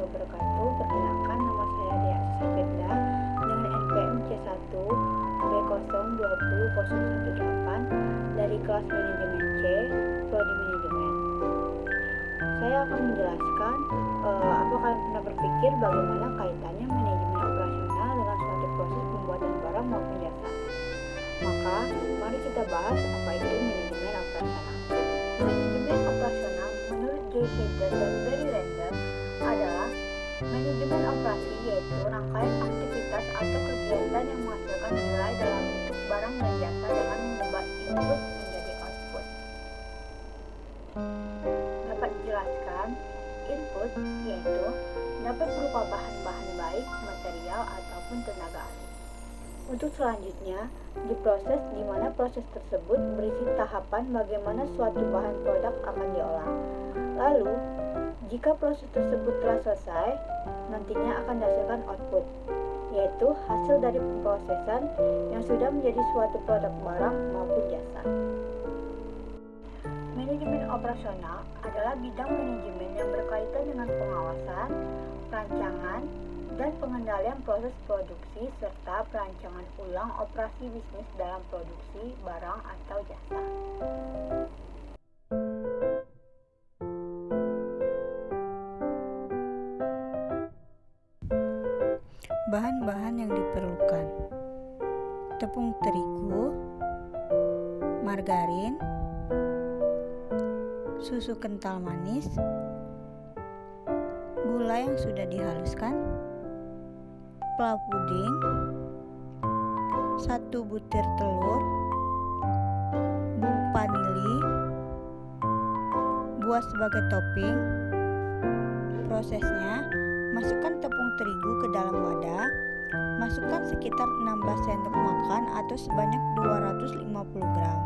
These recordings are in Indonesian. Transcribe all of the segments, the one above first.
wabarakatuh. Perkenalkan, nama saya Dea Safirda dengan NPM C1 B020018 dari kelas manajemen C, Prodi Manajemen. Saya akan menjelaskan apa kalian pernah berpikir bagaimana kaitannya manajemen operasional dengan suatu proses pembuatan barang maupun jasa. Maka, mari kita bahas apa itu manajemen operasional. Manajemen operasional menurut J. Hager dan Barry Render adalah manajemen operasi, yaitu rangkaian aktivitas atau kegiatan yang menghasilkan nilai dalam bentuk barang dan jasa dengan mengubah input menjadi output. Dapat dijelaskan, input yaitu dapat berupa bahan-bahan baik, material, ataupun tenaga ahli. Untuk selanjutnya, diproses di mana proses tersebut berisi tahapan bagaimana suatu bahan produk akan diolah. Lalu, jika proses tersebut telah selesai, nantinya akan dihasilkan output, yaitu hasil dari pemrosesan yang sudah menjadi suatu produk barang maupun jasa. Manajemen operasional adalah bidang manajemen yang berkaitan dengan pengawasan, perancangan, dan pengendalian proses produksi serta perancangan ulang operasi bisnis dalam produksi barang atau jasa. Bahan-bahan yang diperlukan: tepung terigu, margarin, susu kental manis, gula yang sudah dihaluskan, pla puding, 1 butir telur, bubuk vanili, buah sebagai topping. Prosesnya: masukkan tepung terigu ke dalam wadah, masukkan sekitar 16 sendok makan atau sebanyak 250 gram.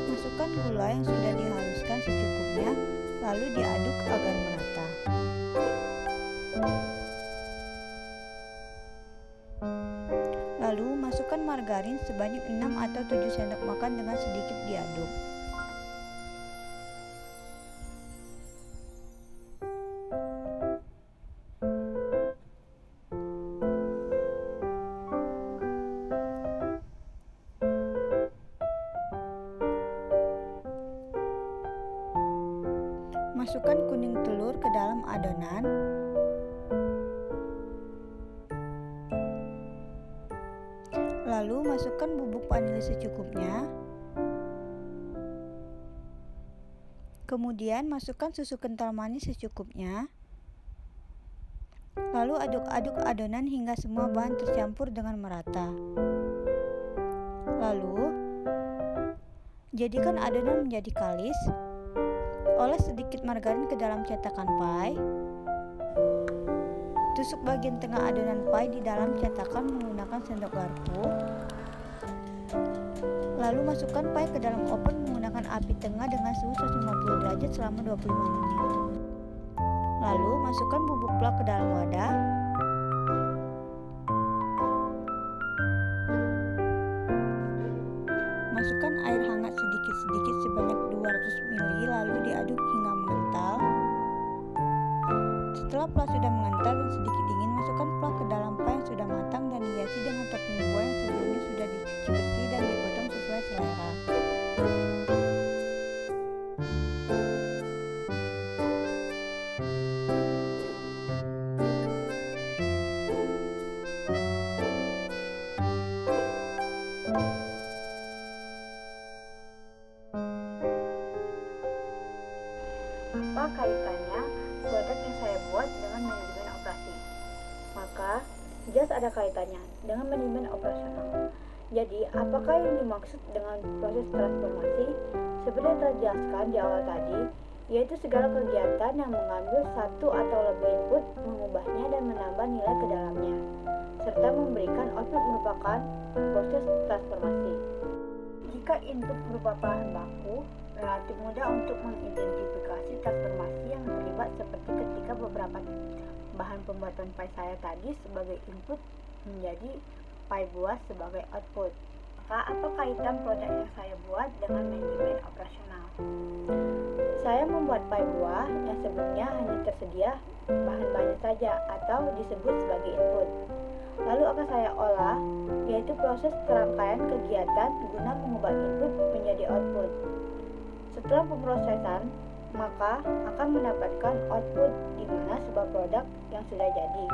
Masukkan gula yang sudah dihaluskan secukupnya, lalu diaduk agar merata. Lalu masukkan margarin sebanyak 6 atau 7 sendok makan dengan sedikit diaduk. Masukkan kuning telur ke dalam adonan. Lalu masukkan bubuk vanili secukupnya. Kemudian masukkan susu kental manis secukupnya. Lalu aduk-aduk adonan hingga semua bahan tercampur dengan merata. Lalu jadikan adonan menjadi kalis. Oles sedikit margarin ke dalam cetakan pie. Tusuk bagian tengah adonan pie di dalam cetakan menggunakan sendok garpu. Lalu masukkan pie ke dalam oven menggunakan api tengah dengan suhu 150 derajat selama 25 menit. Lalu masukkan bubuk pla ke dalam wadah. Masukkan air hangat sedikit-sedikit sebanyak 200 ml lalu diaduk hingga mengental. Setelah pla sudah mengental dan sedikit dingin, masukkan pla ke dalam pie yang sudah matang dan hiasi dengan topping buah yang sebelumnya sudah dicuci bersih dan dipotong sesuai selera. Apa kaitannya produk yang saya buat dengan manajemen operasi? Maka, jelas ada kaitannya dengan manajemen operasional. Jadi, apakah yang dimaksud dengan proses transformasi? Seperti yang telah dijelaskan di awal tadi, yaitu segala kegiatan yang mengambil satu atau lebih input, mengubahnya dan menambah nilai ke dalamnya, serta memberikan output merupakan proses transformasi. Jika input berupa bahan baku, relatif mudah untuk mengidentifikasi transformasi yang terlibat seperti ketika beberapa bahan pembuatan pie saya tadi sebagai input menjadi pie buah sebagai output. Maka apa kaitan produk yang saya buat dengan manajemen operasional? Saya membuat pie buah yang sebelumnya hanya tersedia bahan-bahannya saja atau disebut sebagai input. Lalu akan saya olah, yaitu proses serangkaian kegiatan guna mengubah input menjadi output. Setelah pemrosesan, maka akan mendapatkan output di mana sebuah produk yang sudah jadi.